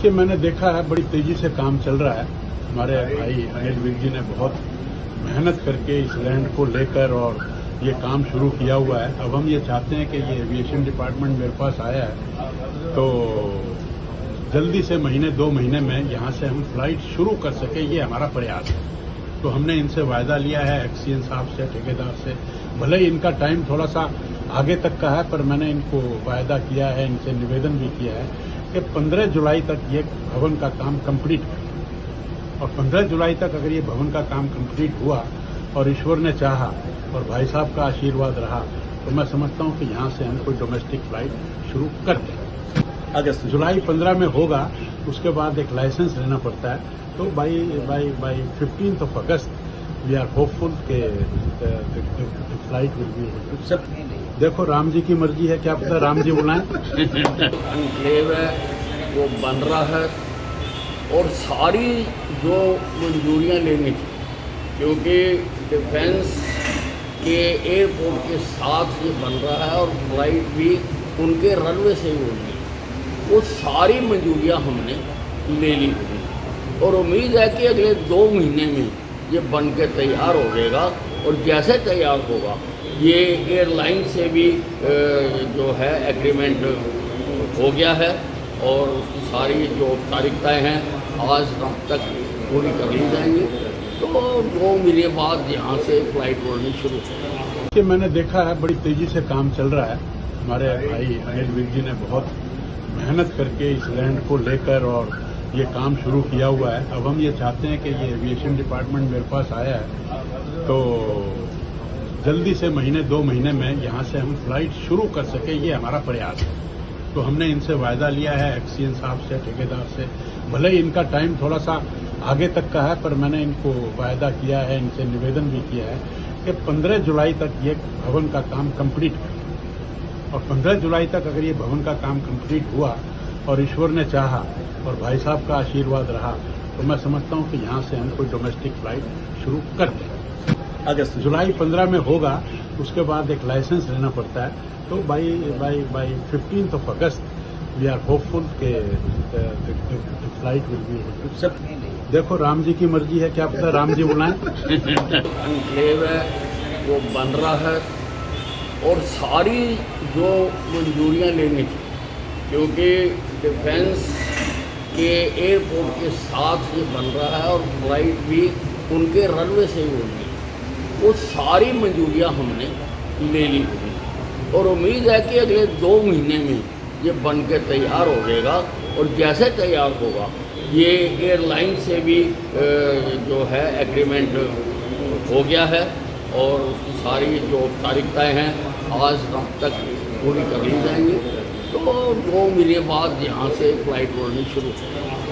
कि मैंने देखा है बड़ी तेजी से काम चल रहा है। हमारे भाई अनिल विज जी ने बहुत मेहनत करके इस लैंड को लेकर और ये काम शुरू किया हुआ है। अब हम ये चाहते हैं कि ये एविएशन डिपार्टमेंट मेरे पास आया है तो जल्दी से महीने 2 महीने में यहाँ से हम फ्लाइट शुरू कर सके, ये हमारा प्रयास है। तो हमने इनसे वायदा लिया है एक्सीएन साहब से, ठेकेदार से। भले ही इनका टाइम थोड़ा सा आगे तक का है, पर मैंने इनको वायदा किया है, इनसे निवेदन भी किया है कि 15 जुलाई तक ये भवन का काम कंप्लीट करें। और 15 जुलाई तक अगर ये भवन का काम कंप्लीट हुआ और ईश्वर ने चाहा और भाई साहब का आशीर्वाद रहा तो मैं समझता हूं कि यहाँ से हम कोई डोमेस्टिक फ्लाइट शुरू कर दें। अगस्त जुलाई 15 में होगा, उसके बाद एक लाइसेंस लेना पड़ता है। तो by 15th of August we are hopeful के फ्लाइट विल बी। देखो राम जी की मर्जी है, क्या पता राम जी बुलाएं। एनक्लेव है वो बन रहा है और सारी जो मंजूरियां लेनी थी, क्योंकि डिफेंस के एयरपोर्ट के साथ ये बन रहा है और फ्लाइट भी उनके रनवे से ही होगी, वो सारी मंजूरियां हमने ले ली थी और उम्मीद है कि अगले 2 महीने में ये बन के तैयार हो जाएगा। और जैसे तैयार होगा ये एयरलाइन से भी जो है एग्रीमेंट हो गया है और उसकी सारी जो औपचारिकताएँ हैं आज रात तक पूरी कर ली जाएंगी। तो 2 महीने बाद यहाँ से फ्लाइट उड़नी शुरू होगी। कि मैंने देखा है बड़ी तेजी से काम चल रहा है। हमारे भाई अनिल विज जी ने बहुत मेहनत करके इस लैंड को लेकर और ये काम शुरू किया हुआ है। अब हम ये चाहते हैं कि ये एविएशन डिपार्टमेंट मेरे पास आया है तो जल्दी से महीने 2 महीने में यहाँ से हम फ्लाइट शुरू कर सके, ये हमारा प्रयास है। तो हमने इनसे वायदा लिया है एक्सीएन साहब से, ठेकेदार से। भले ही इनका टाइम थोड़ा सा आगे तक का है, पर मैंने इनको वायदा किया है, इनसे निवेदन भी किया है कि 15 जुलाई तक ये भवन का काम कंप्लीट करें। और 15 जुलाई तक अगर ये भवन का काम कंप्लीट हुआ और ईश्वर ने चाहा और भाई साहब का आशीर्वाद रहा तो मैं समझता हूं कि यहाँ से हम कोई डोमेस्टिक फ्लाइट शुरू कर दें। अगस्त जुलाई 15 में होगा, उसके बाद एक लाइसेंस लेना पड़ता है। तो by 15th of August we are hopeful के फ्लाइट विल बी। देखो राम जी की मर्जी है, क्या पता राम जी बुलाएं। एनक्लेव है वो बन रहा है और सारी जो मंजूरियां लेनी थी, क्योंकि डिफेंस के एयरपोर्ट के साथ ये बन रहा है और फ्लाइट भी उनके रनवे से ही होगी, वो सारी मंजूरियां हमने ले ली थी और उम्मीद है कि अगले 2 महीने में ये बन के तैयार हो जाएगा। और जैसे तैयार होगा ये एयरलाइन से भी जो है एग्रीमेंट हो गया है और उसकी सारी जो औपचारिकताएँ हैं आज रात तक पूरी कर ली जाएंगी। तो 2 महीने बाद यहाँ से फ्लाइट उड़नी शुरू होगी।